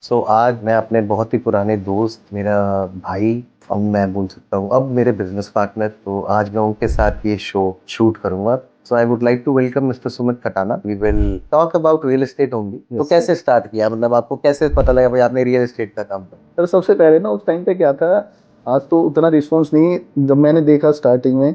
आज मैं अपने बहुत ही पुराने दोस्त, मेरा भाई, अब मैं बोल सकता हूँ अब मेरे बिजनेस पार्टनर, तो आज मैं उनके साथ ये शो शूट करूंगा। I would like to welcome mister Sumit Khatana. We will talk about real estate only. तो यस कैसे स्टार्ट किया, मतलब आपको कैसे पता लगा भाई आपने रियल एस्टेट का काम करना? सर, सबसे पहले ना उस टाइम पे क्या था। आज तो उतना रिस्पांस नहीं, जब मैंने देखा स्टार्टिंग में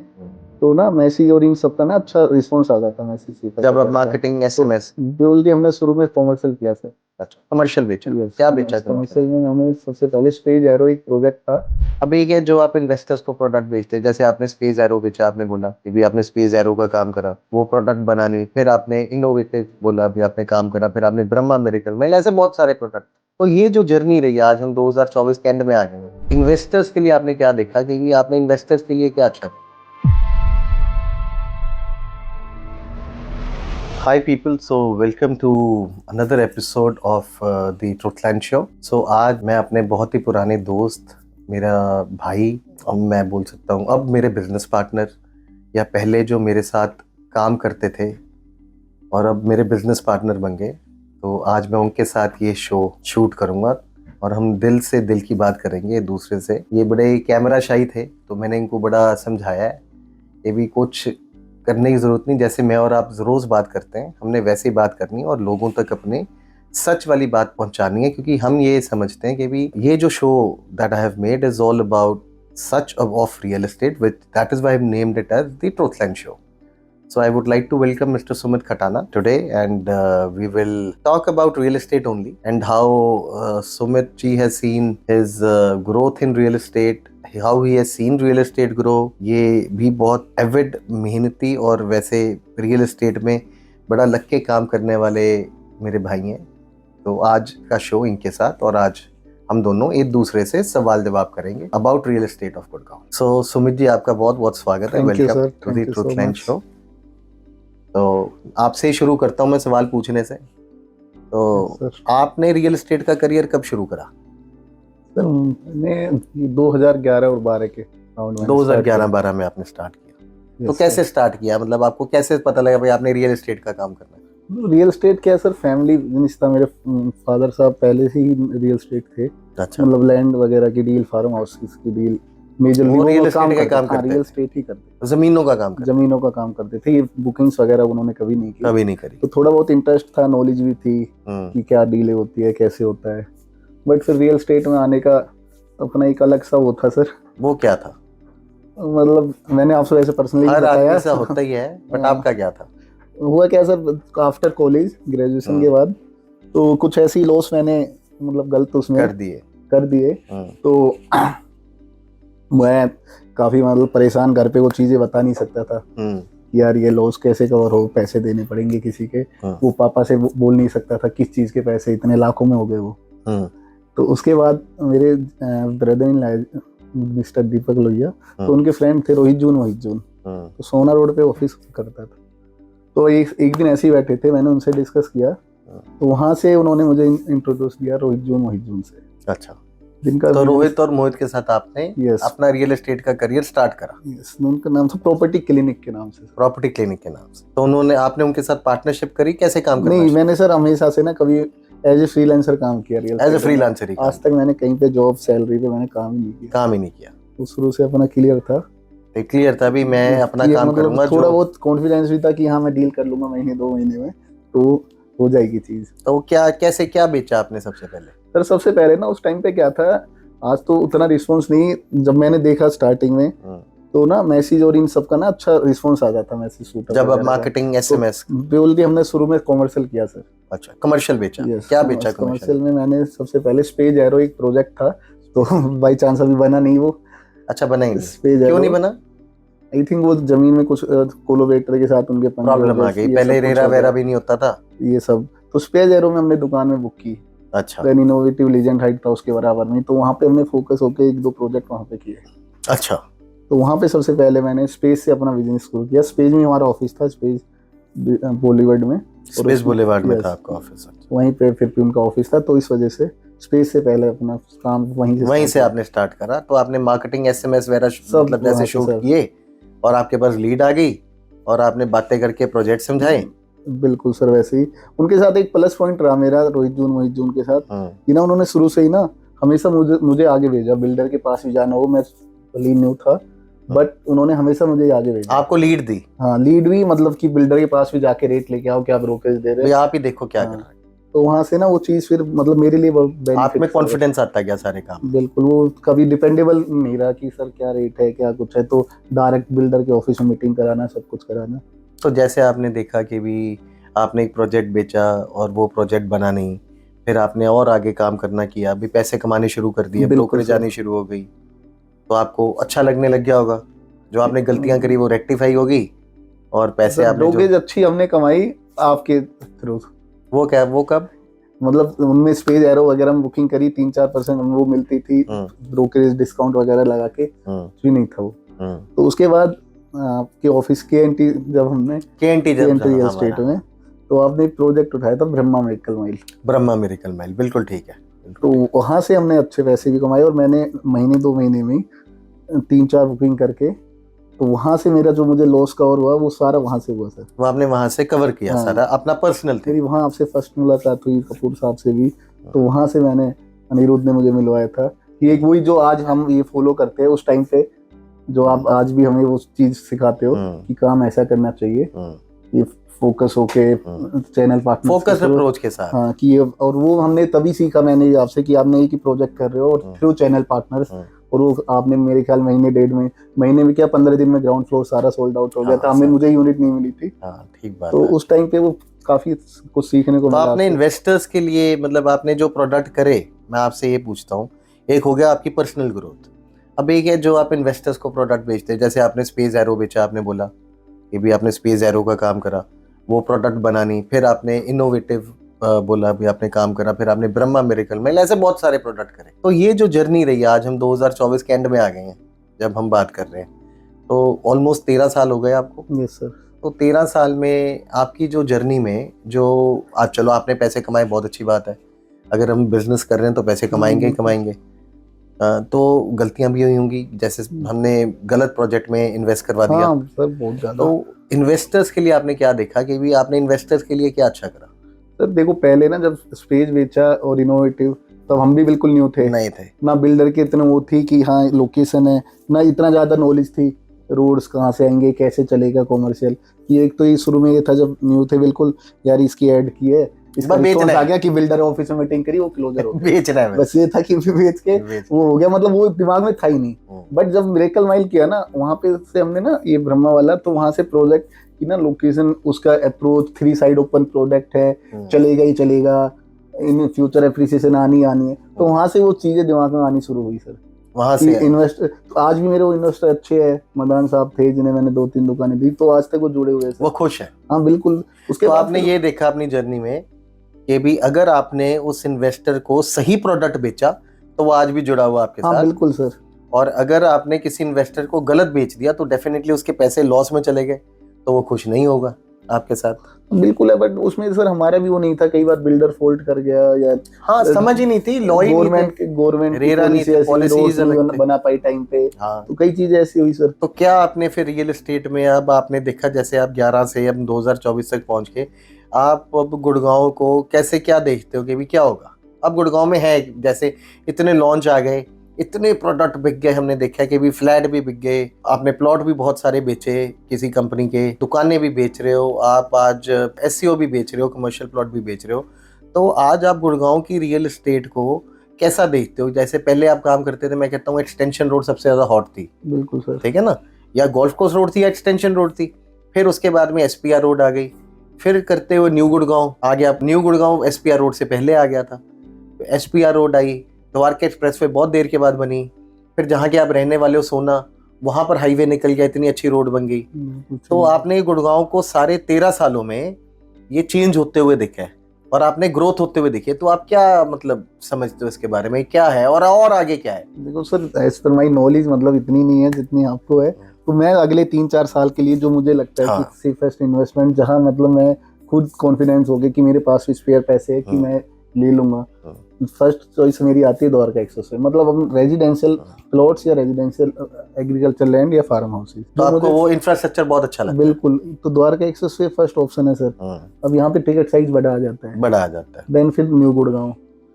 तो ना मैसेज और इन सब का ना अच्छा रिस्पांस आ जाता मैसेज से जब आप करता। मार्केटिंग तो एसएमएस? बोल हमने शुरू में कॉमर्शियल किया सर। अच्छा, कमर्शियल बेचा? यस, क्या बेचा कमर्शियल कमर्शियल? में हमें सबसे पहले स्टेज एरो एक प्रोजेक्ट था। अभी ये जो आप इन्वेस्टर्स को प्रोडक्ट बेचते हैं, जैसे आपने स्पेस एरो बेचा, आपने बोला कि भी आपने स्पेस एरो का काम करा, वो प्रोडक्ट बनाने, फिर आपने इनोवेटिव बोला भी आपने काम करा, फिर आपने ब्रह्मा मेडिकल में, ऐसे बहुत सारे प्रोडक्ट। तो ये जो जर्नी रही, आज हम 2024 के एंड में आ गए हैं, इन्वेस्टर्स के लिए आपने क्या देखा कि आपने इन्वेस्टर्स के लिए क्या अच्छा? Hi people, so welcome to another episode of the Truthland Show. आज मैं अपने बहुत ही पुराने दोस्त, मेरा भाई, अब मैं बोल सकता हूँ अब मेरे बिजनेस पार्टनर, या पहले जो मेरे साथ काम करते थे और अब मेरे बिजनेस पार्टनर बन गए, तो आज मैं उनके साथ ये शो शूट करूँगा और हम दिल से दिल की बात करेंगे एक दूसरे से। ये बड़े कैमरा शाई थे, तो मैंने इनको बड़ा समझाया है ये भी कुछ करने की ज़रूरत नहीं, जैसे मैं और आप रोज़ बात करते हैं हमने वैसे ही बात करनी है और लोगों तक अपने सच वाली बात पहुंचानी है, क्योंकि हम ये समझते हैं कि भी ये जो show that I have made is all about such of real estate, which that is why I have named it as the Truthland show. So I would like to welcome Mr. Sumit Khatana today, and we will talk about real estate only and how Sumit ji has seen his growth in real estate, how he has seen real estate grow. ये भी बहुत Avid मेहनती और वैसे real estate में बड़ा लग के काम करने वाले मेरे भाई हैं। तो आज का शो इनके साथ, और आज हम दोनों एक दूसरे से सवाल जवाब करेंगे about real estate of Gurgaon. So Sumit ji, आपका बहुत बहुत स्वागत है। Thank you welcome sir, to the thank you so Truthland much. Show. तो आपसे ही शुरू करता हूँ मैं सवाल पूछने से। तो सर आपने रियल एस्टेट का करियर कब शुरू करा? सर मैंने 2011 और 12 के राउंड में स्टार्ट किया। 2011-12 में आपने स्टार्ट किया? तो यस कैसे सर। स्टार्ट किया, मतलब आपको कैसे पता लगा भाई आपने रियल एस्टेट का काम करना है? रियल एस्टेट क्या है सर, फैमिली बिजनेस था। मेरे फादर साहब पहले से ही रियल एस्टेट थे। अच्छा, मतलब लैंड वगैरह की डील, फार्म हाउस की डील, मेजरली वो रियल वो एस्टेट का काम हाँ, करते रियल थे, एस्टेट ही करते जमीनों का काम थे। करते जमीनों का काम करते थे। ये बुकिंग्स वगैरह उन्होंने कभी नहीं थे? की। कभी नहीं करी। तो थोड़ा बहुत इंटरेस्ट था, नॉलेज भी थी कि क्या डीलें होती है, कैसे होता है। बट फिर रियल एस्टेट में आने का अपना एक अलग सा वो था सर। वो क्या था? मतलब मैंने आपसे वैसे पर्सनली भी हर बताया। आदमी सा होता ही है, बट आपका क्या था? हुआ क्या सर, आफ्टर कॉलेज ग्रेजुएशन के बाद तो कुछ ऐसी लॉस मैंने मतलब गलत उसमें कर दिए। कर दिए। तो मैं काफी मतलब परेशान, घर पे वो चीजें बता नहीं सकता था कि यार ये लॉस कैसे कवर हो, पैसे देने पड़ेंगे किसी के। वो पापा से बोल नहीं सकता था किस चीज के पैसे, इतने लाखों में हो गए वो। तो उसके बाद मेरे ब्रदर इन लॉ मिस्टर दीपक लोहिया, तो उनके फ्रेंड थे रोहित जून। तो सोना रोड पे ऑफिस करता था। तो एक दिन ऐसे ही बैठे थे, मैंने उनसे डिस्कस किया। तो वहां से उन्होंने मुझे इंट्रोड्यूस किया रोहित जून से। अच्छा, जिनका तो रोहित और मोहित के साथ आपने यस अपना रियल एस्टेट का करियर स्टार्ट करा? यस, उनका नाम था प्रॉपर्टी क्लिनिक के नाम से। प्रॉपर्टी क्लिनिक के नाम से। तो उन्होंने, आपने उनके साथ पार्टनरशिप करी, कैसे काम करना? नहीं, मैंने सर हमेशा से ना कभी एज ए फ्रीलांसर काम किया रियल एज ए एस्टेट में। फ्रीलांसर ही आज तक मैंने कहीं पे जॉब सैलरी पे मैंने काम ही नहीं किया। काम ही नहीं किया। तो शुरू से अपना क्लियर था, क्लियर था भी मैं अपना काम मतलब करूंगा। थोड़ा जो बहुत कॉन्फिडेंस भी था कि हाँ मैं डील कर लूंगा महीने 2 महीने में, तो हो जाएगी चीज। तो क्या, कैसे, क्या बेचा आपने सबसे पहले? सर सबसे पहले ना उस टाइम पे क्या था, आज तो उतना रिस्पांस नहीं, जब मैंने देखा स्टार्टिंग में तो ना मैसेज और इन सब का ना अच्छा रिस्पांस आ जाता मैसेज शूट। जब अब मार्केटिंग एसएमएस? बोल दिया हमने शुरू में कॉमर्शियल किया सर। अच्छा, कमर्शियल बेचा? यस, क्या बेचा कमर्शियल में मैंने सबसे पहले स्पेस एरो एक प्रोजेक्ट था, तो बाई चांस अभी बना नहीं वो। अच्छा, बना ही नहीं? स्पेस क्यों एरो नहीं बना? आई थिंक वो जमीन में कुछ कोलोबरेटर के साथ उनके पंगे प्रॉब्लम हो आ गए, गई, ये पहले सब कुछ रेरा हो वेरा गया, भी नहीं होता था। ये सब। तो स्पेस एरो में हमने दुकान में बुक की। अच्छा, देन इनोवेटिव लीजेंड हाइट था उसके बराबर में, तो वहाँ पे हमने फोकस होके 1-2 प्रोजेक्ट वहाँ पे किए। अच्छा, तो वहाँ पे सबसे पहले मैंने स्पेस से अपना बिजनेस शुरू किया। स्पेस में हमारा ऑफिस था, स्पेस बॉलीवुड में। स्पेस बुलेवार्ड में था आपका ऑफिस? वहीं पे फिर भी उनका ऑफिस था, तो इस वजह से स्पेस से पहले अपना काम वहीं से आपने स्टार्ट करा। तो आपने मार्केटिंग एसएमएस वगैरह सब मतलब जैसे वहाँ से शूट सर। किए और आपके पास लीड आ गई और आपने बातें करके प्रोजेक्ट समझाए बिल्कुल सर, वैसे ही उनके साथ एक प्लस पॉइंट रहा मेरा, मोहित जून के साथ कि ना उन्होंने शुरू से ही ना हमेशा मुझे आगे भेजा। बिल्डर के पास भी जाना हो, मैं भले न्यू था बट उन्होंने हमेशा मुझे आगे भेजा। आपको लीड दी? हाँ, लीड भी, मतलब कि बिल्डर के पास भी जाके रेट लेके आओ, क्या ब्रोकरेज दे रहे हैं, आप ही देखो क्या कर रहे हैं। तो वहां से ना वो चीज फिर मतलब मेरे लिए बेनिफिट, आप में कॉन्फिडेंस आता है क्या सारे काम? बिल्कुल, वो कभी डिपेंडेबल नहीं रहा कि सर क्या रेट है क्या कुछ है, तो डायरेक्ट बिल्डर के ऑफिस में मीटिंग कराना, सब कुछ कराना। तो जैसे आपने देखा कि भी आपने एक प्रोजेक्ट बेचा और वो प्रोजेक्ट बना नहीं, फिर आपने और आगे काम करना किया, अभी पैसे कमाने शुरू कर दिए, ब्रोकरेज आनी शुरू हो गई, तो आपको अच्छा लगने लग गया होगा। जो आपने गलतियां करी वो रेक्टिफाई होगी और पैसे आपने ब्रोकरेज अच्छी हमने कमाई आपके थ्रू। वो क्या, वो कब? मतलब उनमें स्पेस एरो वगैरह में बुकिंग करी, 3-4% वो मिलती थी, ब्रोकरेज डिस्काउंट वगैरह लगा के, कुछ नहीं था वो। तो उसके बाद आपके ऑफिस KNT जब हमने KNT स्टेट में, तो आपने एक प्रोजेक्ट उठाया था Brahma medical mile. Brahma medical mile, बिल्कुल ठीक है। तो वहां से हमने अच्छे पैसे भी कमाए और मैंने महीने 2 महीने में 3-4 बुकिंग करके, तो वहां से मेरा जो मुझे लॉस कवर हुआ वो सारा वहां से हुआ सर। वो आपने वहां से कवर किया? हाँ, सारा अपना पर्सनल? मेरी वहां आपसे फर्स्ट मुलाकात हुई कपूर साहब से भी, तो वहां से मैंने, अनिरुद्ध ने मुझे मिलवाया था कि एक वही जो आज हम ये फॉलो करते हैं उस टाइम पे, जो आप आज भी हमें वो चीज सिखाते हो कि काम ऐसा करना चाहिए, ये फोकस होके चैनल पार्टनर, फोकस अप्रोच के साथ। हाँ, कि और वो हमने तभी सीखा मैंने आपसे कि आपने एक ही प्रोजेक्ट कर रहे हो और थ्रू चैनल पार्टनर्स, और वो आपने मेरे ख्याल महीने में क्या 15 दिन में ग्राउंड फ्लोर सारा सोल्ड आउट हो गया था। हमें, मुझे यूनिट नहीं मिली थी। ठीक बात तो उस टाइम पे वो काफी कुछ सीखने को मिला। तो आपने इन्वेस्टर्स के लिए, मतलब आपने जो प्रोडक्ट करे, मैं आपसे ये पूछता हूँ, एक हो गया आपकी पर्सनल ग्रोथ, अब एक है जो आप इन्वेस्टर्स को प्रोडक्ट बेचते हैं। जैसे आपने स्पेस एरो बेचा, आपने बोला कि भी आपने स्पेस एरो का काम करा, वो प्रोडक्ट बनानी, फिर आपने इनोवेटिव बोला भी आपने काम करा, फिर आपने ब्रह्मा मिरेकल में, ऐसे बहुत सारे प्रोडक्ट करे। तो ये जो जर्नी रही, आज हम 2024 के एंड में आ गए हैं जब हम बात कर रहे हैं, तो ऑलमोस्ट 13 साल हो गए आपको। Yes sir. तो 13 साल में आपकी जो जर्नी में जो आज, चलो आपने पैसे कमाए, बहुत अच्छी बात है, अगर हम बिजनेस कर रहे हैं तो पैसे कमाएंगे ही कमाएंगे। तो गलतियां भी हुई होंगी, जैसे हमने गलत प्रोजेक्ट में इन्वेस्ट करवा दिया। हाँ सर, बहुत ज्यादा। तो इन्वेस्टर्स के लिए आपने क्या देखा कि भी आपने इन्वेस्टर्स के लिए क्या अच्छा करा? सर देखो, पहले ना जब स्पेस बेचा और इनोवेटिव, तब हम भी बिल्कुल न्यू थे, नहीं थे ना बिल्डर के इतने वो थी कि हाँ लोकेशन है, ना इतना ज्यादा नॉलेज थी रोड्स कहाँ से आएंगे, कैसे चलेगा कॉमर्शियल। ये एक तो ये शुरू में ये था जब न्यू थे बिल्कुल, यार इसकी ऐड की है, इसका रिस्पॉन्स आ गया कि बिल्डर ऑफिस में मीटिंग करी, वो क्लोजर हो गया, बेच रहा है, बस ये था कि बेच के वो हो गया, मतलब वो दिमाग में था ही नहीं। बट जब मिरेकल माइल किया ना, वहां पे से हमने ना ये ब्रह्मा वाला, तो वहां से प्रोजेक्ट की ना लोकेशन, उसका अप्रोच, 3 साइड ओपन प्रोडक्ट है, चलेगा ही चलेगा, इन फ्यूचर एप्रिसिएशन आनी है, तो वहां से वो चीजें दिमाग में आनी शुरू हुई सर। वहां से इन्वेस्टर, तो आज भी मेरे वो इन्वेस्टर अच्छे हैं, मदान साहब थे जिन्हें मैंने 2-3 दुकानें दी, तो आज तक वो जुड़े हुए हैं, वो खुश है। हाँ बिल्कुल। उसके बाद आपने ये देखा अपनी जर्नी में कि भी अगर आपने उस इन्वेस्टर को सही प्रोडक्ट बेचा तो वो आज भी जुड़ा हुआ आपके साथ। बिल्कुल सर। और अगर आपने किसी इन्वेस्टर को गलत बेच दिया तो डेफिनेटली उसके पैसे लॉस में चले गए, तो वो खुश नहीं होगा आपके साथ। बिल्कुल है, बट उसमें सर हमारा भी वो नहीं था, कई बार बिल्डर फोल्ड कर गया या समझ ही नहीं थी, लॉ ही गवर्नमेंट पॉलिसीज बना पाई टाइम पे। तो कई चीजें ऐसी हुई सर। तो क्या आपने फिर रियल एस्टेट में, अब आपने देखा जैसे आप 11 से अब 2024 तक पहुंच के, आप अब गुड़गांव को कैसे क्या देखते हो कि भी क्या होगा? अब गुड़गांव में है, जैसे इतने लॉन्च आ गए, इतने प्रोडक्ट बिक गए, हमने देखा कि भी फ्लैट भी बिक गए, आपने प्लॉट भी बहुत सारे बेचे किसी कंपनी के, दुकानें भी बेच रहे हो आप, आज SEO भी बेच रहे हो, कमर्शियल प्लॉट भी बेच रहे हो। तो आज आप गुड़गांव की रियल एस्टेट को कैसा देखते हो? जैसे पहले आप काम करते थे, मैं कहता हूँ एक्सटेंशन रोड सबसे ज्यादा हॉट थी। बिल्कुल सर, ठीक है ना, या गोल्फ कोर्स रोड थी या एक्सटेंशन रोड थी, फिर उसके बाद में SPR रोड आ गई, फिर करते हुए न्यू गुड़गांव आ गया। न्यू गुड़गांव SPR रोड से पहले आ गया था, SPR रोड आई, द्वारका एक्सप्रेस वे बहुत देर के बाद बनी, फिर जहाँ के आप रहने वाले हो सोना, वहां पर हाईवे निकल गया, इतनी अच्छी रोड बन गई। तो आपने गुड़गांव को सारे 13 सालों में ये चेंज होते हुए देखा है और आपने ग्रोथ होते हुए देखी है, तो आप क्या मतलब समझते हो इसके बारे में, क्या है और आगे क्या है? देखो sir, as per my knowledge मतलब इतनी नहीं है जितनी आपको है, तो मैं अगले 3-4 साल के लिए जो मुझे लगता है कि सेफेस्ट इन्वेस्टमेंट, जहाँ मतलब मैं खुद कॉन्फिडेंस हो गया कि मेरे पास भी स्पेयर पैसे है कि मैं ले लूंगा, फर्स्ट चॉइस मेरी आती है द्वारका एक्सप्रेसवे। मतलब हम रेजिडेंशियल प्लॉट्स या रेजिडेंशियल एग्रीकल्चर लैंड या फार्म हाउसेस, तो आपको वो इंफ्रास्ट्रक्चर बहुत अच्छा लगता बिल्कुल, तो द्वारका एक्सप्रेसवे फर्स्ट ऑप्शन है सर। है। अब यहाँ पे टिकट साइज बढ़ा आ जाता है, बड़ा आ जाता है। देन फिर न्यू गुड़गांव।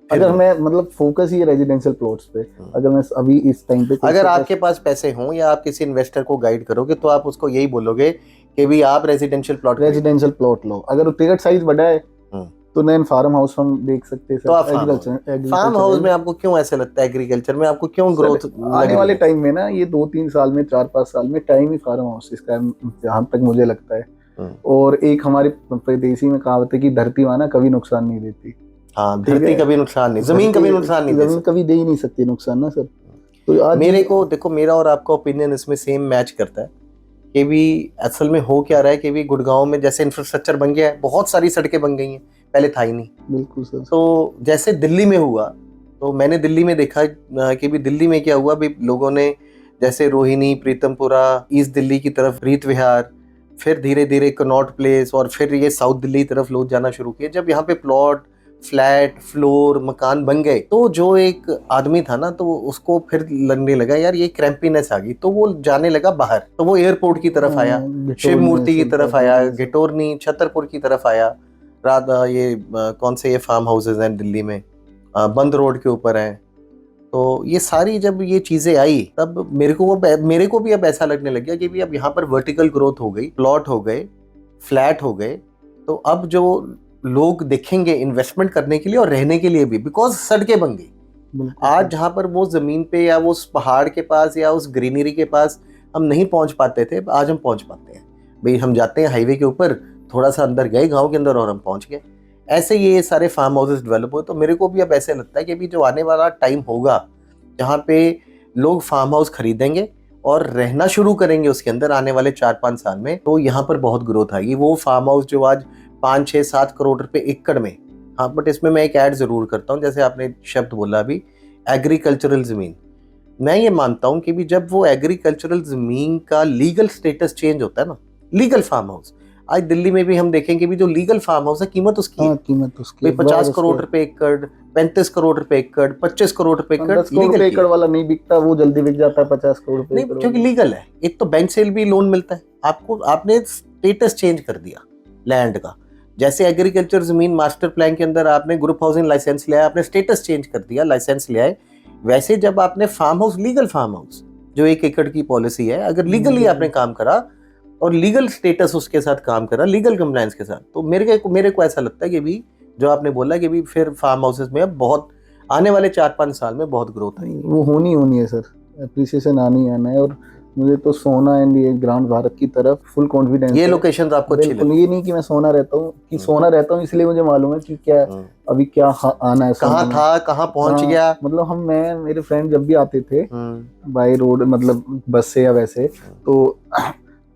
अगर मैं मतलब फोकस ही रेजिडेंशियल प्लॉट्स पे, अगर मैं अभी इस टाइम पे अगर आपके पास पैसे हों या आप किसी इन्वेस्टर को गाइड करोगे तो आप उसको यही बोलोगे कि भी आप रेजिडेंशियल प्लॉट लो। अगर टिकट साइज बढ़ा है तो नैन फार्म हाउस हम देख सकते हैं। तो आप फार्म हाउस में आपको क्यों ऐसे लगता है, एग्रीकल्चर में आपको क्यों ग्रोथ आने वाले टाइम में ना, ये 2-3 साल में, 4-5 साल में टाइम ही फार्म हाउस का जहाँ तक मुझे लगता है। और एक हमारे प्रदेशी में कहावत है कि धरती माना कभी नुकसान नहीं देती। हाँ, धरती कभी नुकसान नहीं, जमीन कभी नुकसान नहीं, जमीन कभी दे ही नहीं सकती नुकसान ना सर। तो आज मेरे को देखो, मेरा और आपका ओपिनियन इसमें सेम मैच करता है कि भी असल में हो क्या रहा है कि भी गुड़गांव में जैसे इंफ्रास्ट्रक्चर बन गया है, बहुत सारी सड़कें बन गई हैं, पहले था ही नहीं। बिल्कुल सर। तो जैसे दिल्ली में हुआ, तो मैंने दिल्ली में देखा कि भी दिल्ली में क्या हुआ, भी लोगों ने जैसे रोहिणी, प्रीतमपुरा, ईस्ट दिल्ली की तरफ रीत विहार, फिर धीरे धीरे कनॉट प्लेस और फिर ये साउथ दिल्ली की तरफ लोग जाना शुरू किए। जब यहाँ पे प्लॉट, फ्लैट, फ्लोर, मकान बन गए तो जो एक आदमी था ना, तो उसको फिर लगने लगा यार ये क्रैम्पीनेस आ गई, तो वो जाने लगा बाहर। तो वो एयरपोर्ट की तरफ आया, शिव मूर्ति की तरफ आया, घिटोरनी, छतरपुर की तरफ आया, राधा ये कौन से ये फार्म हाउसेज हैं दिल्ली में, बंद रोड के ऊपर हैं। तो ये सारी जब ये चीजें आई तब मेरे को भी अब ऐसा लगने लग गया कि भी अब यहाँ पर वर्टिकल ग्रोथ हो गई, प्लॉट हो गए, फ्लैट हो गए, तो अब जो लोग देखेंगे इन्वेस्टमेंट करने के लिए और रहने के लिए भी, बिकॉज सड़कें बन गई। आज जहाँ पर वो जमीन पे या वो उस पहाड़ के पास या उस ग्रीनरी के पास हम नहीं पहुंच पाते थे, आज हम पहुंच पाते हैं। भाई हम जाते हैं हाईवे के ऊपर, थोड़ा सा अंदर गए गांव के अंदर और हम पहुंच गए। ऐसे ये सारे फार्म हाउसेस डेवलप हुए। तो मेरे को भी अब ऐसे लगता है कि अभी जो आने वाला टाइम होगा जहाँ पे लोग फार्म हाउस खरीदेंगे और रहना शुरू करेंगे उसके अंदर आने वाले 4-5 साल में, तो यहाँ पर बहुत ग्रोथ आएगी। वो फार्म हाउस जो आज 5-6-7 करोड़ रुपए एकड़ में, हाँ, बट इसमें मैं एक ऐड जरूर करता हूँ, जैसे आपने शब्द बोला अभी एग्रीकल्चरल जमीन, मैं ये मानता हूँ कि भी जब वो एग्रीकल्चरल जमीन का लीगल स्टेटस चेंज होता है ना, लीगल फार्म हाउस, आज दिल्ली में भी हम देखेंगे भी जो लीगल फार्म हाउस है कीमत उसकी है, कीमत उसकी 50 करोड़ रुपए एकड़, 35 करोड़ रुपए एकड़, 25 करोड़ रुपए एकड़। 10 करोड़ एकड़ वाला नहीं बिकता, वो जल्दी बिक जाता है 50 करोड़ रुपए, क्योंकि लीगल है। एक तो बैंक से भी लोन मिलता है आपको, आपने स्टेटस चेंज कर दिया लैंड का। जैसे एग्रीकल्चर जमीन मास्टर प्लान के अंदर आपने ग्रुप हाउसिंग लाइसेंस लिया, आपने स्टेटस चेंज कर दिया, लाइसेंस लिया है, वैसे जब आपने farm house, legal farm house जो 1 एकड़ की पॉलिसी है, अगर लीगली आपने काम करा और लीगल स्टेटस उसके साथ काम करा, लीगल कंप्लायंस के साथ, तो मेरे को ऐसा लगता है कि भी जो आपने बोला कि भी फिर फार्म हाउसेस में अब बहुत आने वाले 4-5 साल में बहुत ग्रोथ आएगी। वो होनी है सर, एप्रिसिएशन आना है। और मुझे तो सोना एंड ये ग्राउंड भारत की तरफ फुल कॉन्फिडेंस। ये लोकेशन आपको अच्छी लगी? ये नहीं कि मैं सोना रहता हूँ, कि सोना रहता हूँ इसलिए मुझे मालूम है कि क्या अभी क्या आना है, कहाँ था, कहाँ पहुंच गया। मतलब मेरे फ्रेंड जब भी आते थे बाय रोड, मतलब बस से या वैसे, तो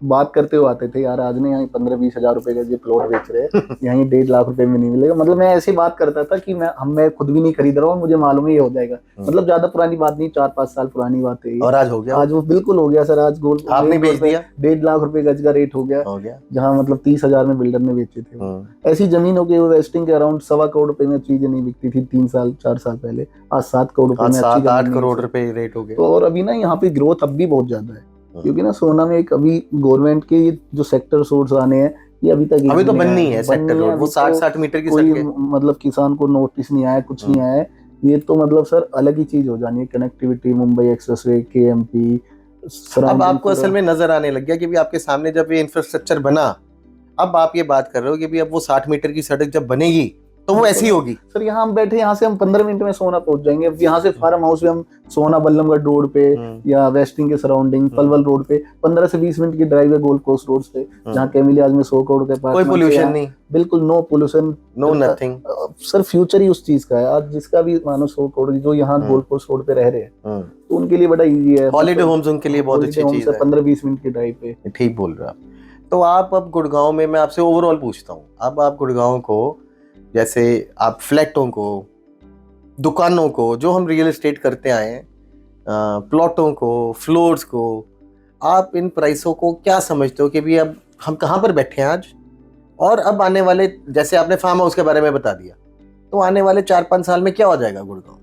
बात करते हुए आते थे, यार आज ने यहाँ 15-20 हजार रुपए का ये प्लॉट बेच रहे हैं, यहाँ 1.5 लाख रुपए में नहीं मिलेगा। मतलब मैं ऐसी बात करता था कि मैं खुद भी नहीं खरीद रहा हूँ, मुझे मालूम है ये हो जाएगा। मतलब ज्यादा पुरानी बात नहीं, 4-5 साल पुरानी बात है। और आज हो गया, आज वो बिल्कुल हो गया सर। आज गोल्ड आपने बेच दिया, 1.5 लाख रुपए गज का रेट हो गया, जहाँ मतलब 30 हजार में बिल्डर ने बेचे थे। ऐसी जमीन हो गई वेस्टिंग के अराउंड 1.25 करोड़ रुपए में चीजें नहीं बिकती थी 3-4 साल पहले, आज 7 करोड़ रुपए में, 7-8 करोड़ रुपए रेट हो गए। तो और अभी ना यहाँ पे ग्रोथ अब भी बहुत ज्यादा है, क्योंकि ना सोना में एक अभी गवर्नमेंट के जो सेक्टर सोर्स आने हैं, ये अभी तो बननी है सेक्टर रोड, वो 60 मीटर की सड़कें, मतलब किसान को नोटिस नहीं आया, कुछ नहीं आया। ये तो मतलब सर अलग ही चीज हो जानी है, कनेक्टिविटी, मुंबई एक्सप्रेसवे, केएमपी। अब आपको असल में नजर आने लग गया कि भी आपके सामने जब ये इंफ्रास्ट्रक्चर बना, अब आप ये बात कर रहे हो कि भी अब वो 60 मीटर की सड़क जब बनेगी तो वो ऐसी होगी। सर यहाँ हम बैठे, यहाँ से हम 15 मिनट में सोना पहुंच जाएंगे। यहाँ से फार्म हाउस पे हम सोना बल्लमगढ़ रोड पे या वेस्टिंग के सराउंडिंग पलवल रोड पे 15 से 20 मिनट की ड्राइव है गोल्ड कोस्ट रोड पे, जहाँ कैमिलियाज में 100 करोड़ के पास, कोई पोल्यूशन नहीं, बिल्कुल no pollution, no nothing. Sir future ही उस चीज का है। आज जिसका भी मानो 100 करोड़ जो यहाँ गोल्ड कोस्ट रोड पे रह रहे हैं, तो उनके लिए बड़ा ईजी है। हॉलीडे होम्स उनके लिए बहुत अच्छी चीज है, 15-20 मिनट की ड्राइव पे। ठीक बोल रहे हो आप। तो आप अब गुड़गांव में, मैं आपसे ओवरऑल पूछता हूँ, अब आप गुड़गांव को, जैसे आप फ्लैटों को, दुकानों को, जो हम रियल एस्टेट करते आए हैं, प्लॉटों को, फ्लोर्स को, आप इन प्राइसों को क्या समझते हो कि भी अब हम कहाँ पर बैठे हैं आज, और अब आने वाले, जैसे आपने फार्म हाउस के बारे में बता दिया, तो आने वाले 4-5 साल में क्या हो जाएगा गुड़गांव?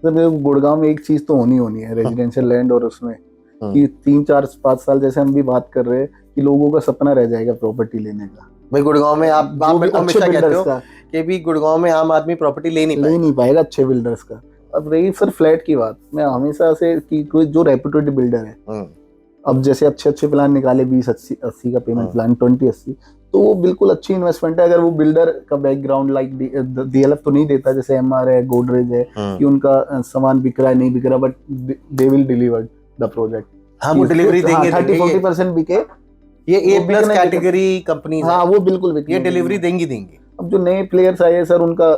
सर गुड़गांव में एक चीज तो होनी है रेजिडेंशियल लैंड और उसमें कि 3-4-5 साल जैसे हम भी बात कर रहे हैं कि लोगों का सपना रह जाएगा प्रॉपर्टी लेने का। भाई गुड़गांव में आप मेरे को हमेशा कहते हो का कि भी गुड़गांव में आम आदमी प्रॉपर्टी ले नहीं पाएगा अच्छे बिल्डर्स का। अब रही सर फ्लैट की बात, मैं हमेशा से कि कोई जो रेपुटेड बिल्डर है, अब जैसे अच्छे प्लान निकाले 20-80 का पेमेंट प्लान 20-80, तो वो बिल्कुल अच्छी इन्वेस्टमेंट है। अगर वो बिल्डर का बैकग्राउंड लाइक डीएलएफ तो नहीं देता, जैसे एमआर है, गोदरेज है, कि उनका सामान बिक रहा है नहीं बिक रहा, but they will deliver the project. हाँ, वो डिलीवरी देंगे, 30-40% बिके। ये A+ कैटेगरी कंपनीज, हाँ वो बिल्कुल ये डिलीवरी देंगी। अब जो नए प्लेयर्स आए सर, उनका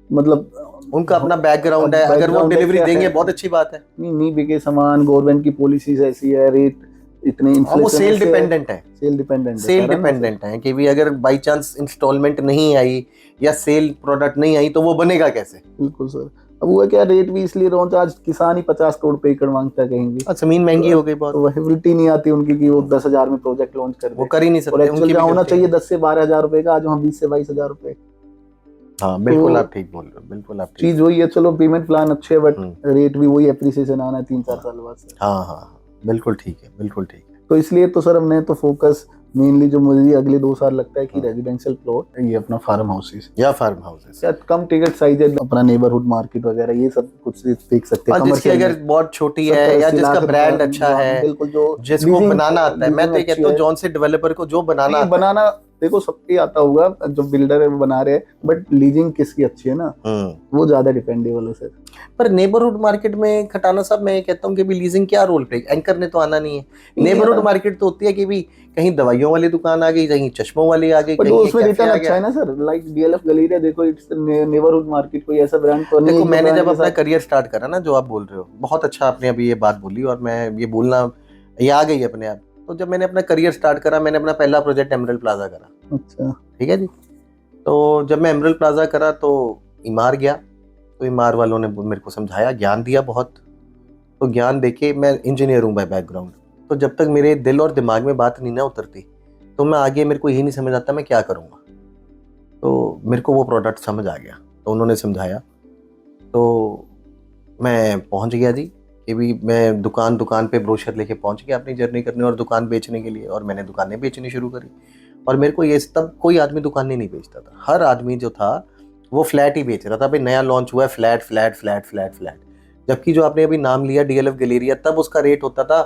मतलब उनका अपना बैकग्राउंड है, अगर वो डिलीवरी देंगे बहुत अच्छी बात है। नहीं बिके सामान, गवर्नमेंट की पॉलिसीज ऐसी है, रेट इतने इन्फ्लेशन, वो सेल डिपेंडेंट है, सेल डिपेंडेंट है कि भी अगर बाई चांस इंस्टॉलमेंट नहीं आई या सेल प्रोडक्ट नहीं आई तो वो बनेगा कैसे? बिल्कुल सर। अब वो क्या रेट भी इसलिए लॉन्च, आज किसान ही 50 करोड़ पे एकड़ मांगता है कहीं भी, जमीन महंगी हो गई बहुत, वहीबिलिटी नहीं आती उनकी कि वो 10,000 में प्रोजेक्ट लॉन्च कर दे, वो कर ही नहीं सकते। उनकी होना चाहिए 10 से 12,000 रुपए का, आज हम 20 से 22,000 रुपए। हाँ बिल्कुल, आप ठीक बोल रहे हो, बिल्कुल आप चीज वही है। चलो पेमेंट प्लान अच्छे है, बट रेट भी वही, एप्रिसिएशन आना है 3-4 साल बाद से। हाँ बिल्कुल ठीक है, बिल्कुल ठीक है। तो इसलिए तो सर हमने तो फोकस मेनली जो मुझे अगले 2 साल लगता है कि रेजिडेंशियल प्लॉट, ये अपना फार्म हाउसेस या फार्म हाउसेस या कम टिकट साइज है, अपना नेबरहुड मार्केट वगैरह, ये सब कुछ देख सकते हैं। जिसकी अगर बहुत छोटी है या जिसका ब्रांड अच्छा है, बिल्कुल, जो जिसको बनाना आता है। मैं तो कहता हूँ जॉन से डेवलपर को जो बनाना देखो सबके आता होगा, जो बिल्डर है वो बना रहे हैं, बट लीजिंग किसकी अच्छी है ना, वो ज्यादा डिपेंडेबल है सर। पर नेबरहुड मार्केट में खटाना साहब, मैं कहता हूँ कि भी लीजिंग क्या रोल प्ले, एंकर ने तो आना नहीं है। नेबरहुड मार्केट तो होती है कि भी कहीं दवाइयों वाली दुकान आ गई, कहीं चश्मों वाली आ गई, कहीं उसमें रिटर्न अच्छा है ना सर। लाइक डीएलएफ गैलेरिया देखो, इट्स नेबरहुड मार्केट, कोई ऐसा ब्रांड तो नहीं। देखो मैंने जब अपना करियर स्टार्ट करा ना, जो आप बोल रहे हो बहुत अच्छा आपने अभी ये बात बोली, और मैं ये बोलना ये आ गई अपने आप। तो जब मैंने अपना करियर स्टार्ट करा, मैंने अपना पहला प्रोजेक्ट एमरल्ड प्लाजा करा। अच्छा, ठीक है जी। तो जब मैं एमरल्ड प्लाजा करा तो इमार गया, तो इमार वालों ने मेरे को समझाया, ज्ञान दिया बहुत। तो ज्ञान देके, मैं इंजीनियर हूँ बाय बैकग्राउंड, तो जब तक मेरे दिल और दिमाग में बात नहीं ना उतरती, तो मैं आगे मेरे को यही नहीं समझ आता मैं क्या करूँगा। तो मेरे को वो प्रोडक्ट समझ आ गया, तो उन्होंने समझाया, तो मैं पहुँच गया जी कि भी मैं दुकान पे ब्रोशर लेके पहुँच गया अपनी जर्नी करने और दुकान बेचने के लिए, और मैंने दुकानें बेचनी शुरू करी। और मेरे को ये तब कोई आदमी दुकानें नहीं बेचता था, हर आदमी जो था वो फ्लैट ही बेच रहा था। भाई नया लॉन्च हुआ है, flat flat flat flat flat. जबकि जो आपने अभी नाम लिया डीएलएफ गैलेरिया, तब उसका रेट होता था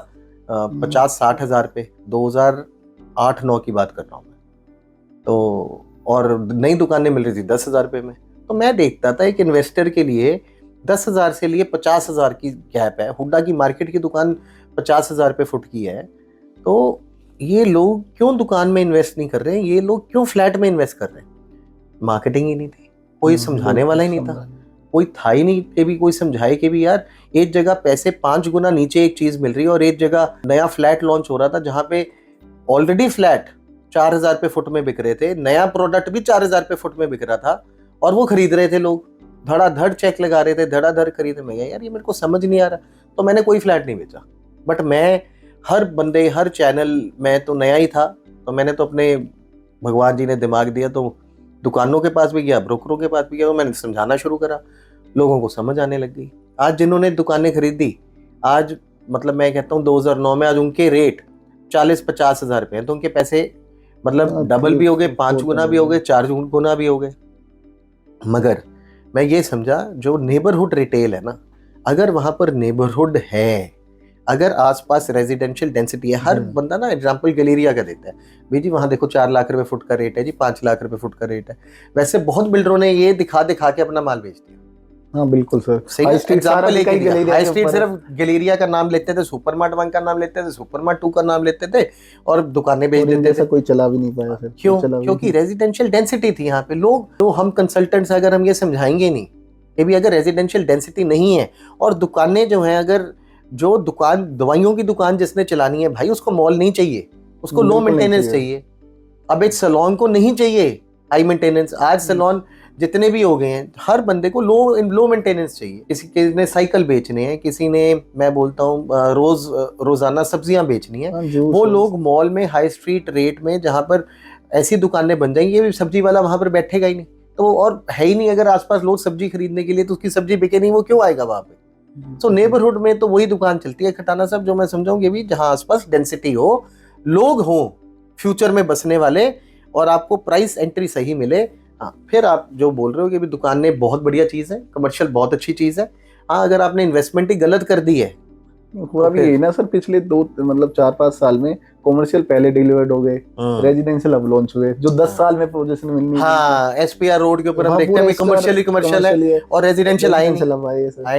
50-60 हज़ार पे, 2008-9 की बात कर रहा हूँ मैं। तो और नई दुकानें मिल रही थी 10,000 रुपये में। तो मैं देखता था एक इन्वेस्टर के लिए 10,000 से लिए 50,000 की गैप है। हुड्डा की मार्केट की दुकान 50,000 रुपये फुट की है, तो ये लोग क्यों दुकान में इन्वेस्ट नहीं कर रहे हैं, ये लोग क्यों फ्लैट में इन्वेस्ट कर रहे हैं? मार्केटिंग ही नहीं थी, कोई समझाने वाला ही नहीं था, कोई था ही नहीं कि भी कोई समझाए कि भी यार एक जगह पैसे 5 गुना नीचे एक चीज मिल रही है, और एक जगह नया फ्लैट लॉन्च हो रहा था जहां पे ऑलरेडी फ्लैट 4,000 रुपये फुट में बिक रहे थे, नया प्रोडक्ट भी 4,000 रुपये फुट में बिक रहा था, और वो खरीद रहे थे लोग, धड़ाधड़ चेक लगा रहे थे, धड़ाधड़ खरीद। में यार ये मेरे को समझ नहीं आ रहा, तो मैंने कोई फ्लैट नहीं बेचा। बट मैं हर बंदे, हर चैनल, मैं तो नया ही था, तो मैंने तो अपने भगवान जी ने दिमाग दिया, तो दुकानों के पास भी गया, ब्रोकरों के पास भी गया, और मैंने समझाना शुरू करा, लोगों को समझ आने लग गई। आज जिन्होंने दुकानें खरीदी, आज मतलब मैं कहता हूँ 2009 में आज उनके रेट 40-50 हज़ार रुपये हैं, तो उनके पैसे मतलब डबल भी हो गए, 5 गुना भी हो गए, 4 गुना भी हो गए। मगर मैं ये समझा जो नेबरहुड रिटेल है ना, अगर वहाँ पर नेबरहुड है, अगर आसपास रेजिडेंशियल डेंसिटी है, हर बंदा ना एग्जांपल गैलेरिया का देता है, भाई जी वहाँ देखो 4 लाख रुपए फुट का रेट है जी, 5 लाख रुपए फुट का रेट है। वैसे बहुत बिल्डरों ने ये दिखा दिखा के अपना माल बेच दिया। हाँ बिल्कुल सर, हाई स्ट्रीट सिर्फ गैलेरिया का नाम लेते थे, सुपरमार्ट 1 का नाम लेते थे, सुपरमार्ट 2 का नाम लेते थे, और दुकानें बेच देते थे। कोई चला भी नहीं पाया सर। क्यों? क्योंकि रेजिडेंशियल डेंसिटी थी यहाँ पे। लोग, तो हम कंसल्टेंट्स अगर हम ये समझाएंगे नहीं कि भी अगर रेजिडेंशियल डेंसिटी नहीं है, और दुकानें जो हैं, अगर जो दुकान दवाइयों की दुकान जिसने चलानी है, भाई उसको मॉल नहीं चाहिए, उसको लो मेंटेनेंस चाहिए। अब एक सैलून को नहीं चाहिए हाई मेंटेनेंस। आज सैलून जितने भी हो गए हैं, हर बंदे को लो मेंटेनेंस चाहिए। किसी ने साइकिल बेचने हैं, किसी ने, मैं बोलता हूँ रोजाना सब्जियां बेचनी है, वो लोग मॉल में हाई स्ट्रीट रेट में, जहां पर ऐसी दुकानें बन जाएंगी, ये सब्जी वाला वहां पर बैठेगा ही नहीं, तो और है ही नहीं, अगर आसपास लोग सब्जी खरीदने के लिए तो उसकी सब्जी बिके नहीं, वो क्यों आएगा वहां पे? तो नेबरहुड में तो वही दुकान चलती है खटाना साहब, जो मैं समझाऊंगी भी, जहां आसपास डेंसिटी हो, लोग हो फ्यूचर में बसने वाले, और आपको प्राइस एंट्री सही मिले। हाँ, फिर आप जो बोल रहे हो कि भी दुकानें बहुत बढ़िया चीज़ है, कमर्शियल बहुत अच्छी चीज़ है। हाँ, अगर आपने इन्वेस्टमेंट ही गलत कर दी है हुआ भी यही ना सर, पिछले 4-5 साल में कॉमर्शियल पहले डिलीवर्ड हो गए, रेजिडेंशियल अब लॉन्च हुए, जो 10 साल में पोजीशन मिलनी थी। हाँ, एसपीआर रोड के ऊपर हम देखते हैं कमर्शियल है और रेजिडेंशियल आए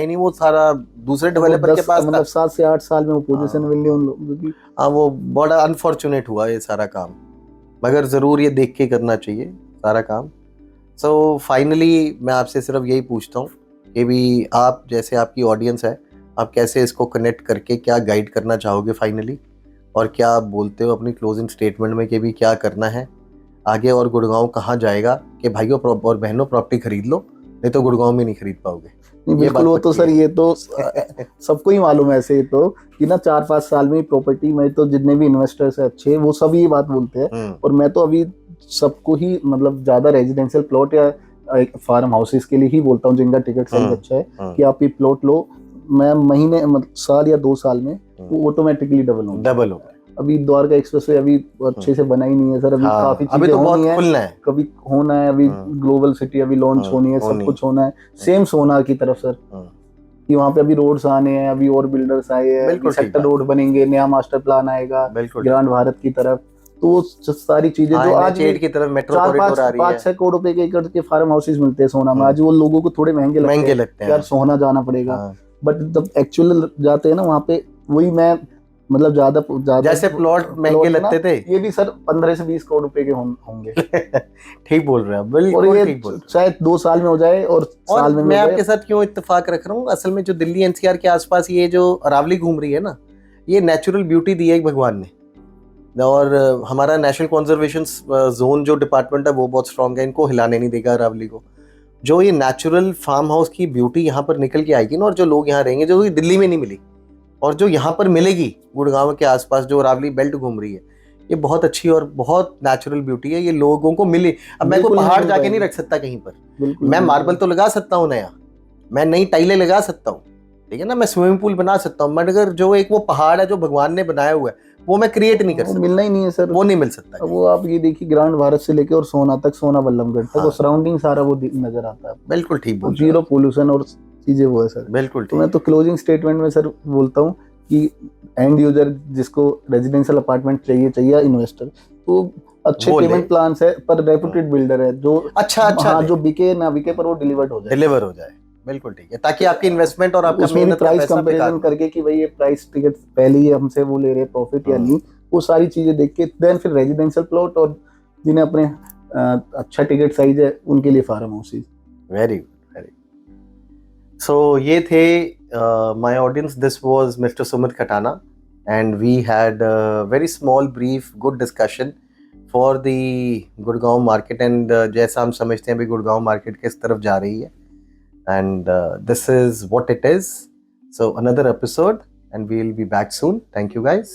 नहीं, वो सारा दूसरे डेवलपर के पास था। 7 से 8 साल में वो पोजीशन मिलनी उन लोगों की। हाँ, वो बड़ा अनफॉर्चुनेट हुआ ये सारा काम, मगर जरूर ये देख के करना चाहिए सारा काम। सो फाइनली मैं आपसे सिर्फ यही पूछता हूँ कि भी आप, जैसे आपकी ऑडियंस है, आप कैसे इसको कनेक्ट करके क्या गाइड करना चाहोगे फाइनली, और क्या आप बोलते हो अपनी क्लोजिंग स्टेटमेंट में कि भी क्या करना है आगे, और गुड़गांव कहाँ जाएगा कि भाइयों और बहनों प्रॉपर्टी खरीद लो, नहीं तो गुड़गांव में नहीं खरीद पाओगे? बिल्कुल, वो तो सर ये तो सबको ही मालूम है ऐसे तो कि ना 4-5 साल में प्रॉपर्टी में तो जितने भी इन्वेस्टर्स है अच्छे, वो सभी ये बात बोलते हैं। और मैं तो अभी सबको ही ज्यादा रेजिडेंशियल प्लॉट या फार्म हाउसेस के लिए ही बोलता हूँ जिनका टिकट साइज अच्छा है कि आप ये प्लॉट लो। मैं महीने साल या 2 साल में वो ऑटोमेटिकली डबल होगा। अभी द्वारका एक्सप्रेसवे अभी अच्छे से बना ही नहीं है सर, अभी काफी चीजें होनी है, कभी होना है, अभी ग्लोबल सिटी अभी लॉन्च होनी है, सब कुछ होना है। सेम सोनार की तरफ सर, कि वहाँ पे अभी रोड्स आने हैं, अभी और बिल्डर्स आए हैं, सेक्टर रोड बनेंगे, नया मास्टर प्लान आएगा ग्रांड भारत की तरफ। तो सारी चीजें जो आज की तरफ मेट्रो कॉरिडोर आ रही है, 5-6 करोड़ रुपए के एकड़ के फार्म हाउसेस मिलते हैं सोना में, आज वो लोगों को थोड़े महंगे लगते हैं यार, सोना जाना पड़ेगा। बट जब एक्चुअल जाते हैं ना वहाँ पे, वही मैं ज्यादा जैसे प्लॉट महंगे लगते थे, ये भी सर 15 से 20 करोड़ रुपए के होंगे। ठीक बोल रहे हैं, बिल्कुल ठीक बोल रहे हैं। शायद 2 साल में हो जाए और साल में मैं आपके साथ क्यों इत्तेफाक रख रहा हूँ, असल में जो दिल्ली एनसीआर के आसपास ये जो अरावली घूम रही है ना, ये नेचुरल ब्यूटी दी है भगवान ने, और हमारा नेशनल कंजर्वेशन जोन जो डिपार्टमेंट है वो बहुत स्ट्रांग है, इनको हिलाने नहीं देगा अरावली को। जो ये नेचुरल फार्म हाउस की ब्यूटी यहाँ पर निकल के आएगी ना, और जो लोग यहाँ रहेंगे, जो दिल्ली में नहीं मिली और जो यहाँ पर मिलेगी गुड़गांव के आसपास, जो अरावली बेल्ट घूम रही है, ये बहुत अच्छी और बहुत नेचुरल ब्यूटी है, ये लोगों को मिले। अब मैं को पहाड़ जाके नहीं रख सकता कहीं पर, मैं मार्बल तो लगा सकता हूँ नया, मैं नई टाइलें लगा सकता हूँ, ठीक है ना, मैं स्विमिंग पूल बना सकता हूँ, मगर जो एक वो पहाड़ है जो भगवान ने बनाया हुआ है, वो मैं क्रिएट नहीं कर सकता, मिलना ही नहीं है सर, वो नहीं मिल सकता। वो आप ये देखिए ग्रांड भारत से लेके और सोना तक, सोना बल्लभगढ़ तक, वो सराउंडिंग सारा वो नजर आता है। बिल्कुल ठीक बोल, जीरो पोल्यूशन और चीजें वो है सर, बिल्कुल। तो मैं तो क्लोजिंग स्टेटमेंट में सर बोलता हूँ कि एंड यूजर जिसको रेजिडेंशियल अपार्टमेंट चाहिए इन्वेस्टर, तो अच्छे पेमेंट प्लान है, पर रेपुटेड बिल्डर है जो अच्छा जो बिके ना बिके पर वो डिलीवर हो जाए। बिल्कुल ठीक है, ताकि आपकी इन्वेस्टमेंट और आपका मेहनत का प्राइस कंपैरिजन करके कि भाई ये प्राइस टिकट पहले ही हमसे वो ले रहे प्रॉफिट या नहीं, वो सारी चीजें देख के देन फिर रेजिडेंशियल प्लॉट, और जिन्हें अपने अच्छा टिकट साइज है उनके लिए farm houses. Very good, very good. So ये थे my audience, this was mister Sumit Khatana, and we had very small brief good discussion for the Gurgaon market, and जैसा हम समझते हैं भी गुड़गांव मार्केट किस तरफ जा रही है, and this is what it is. So another episode and we'll be back soon. Thank you guys.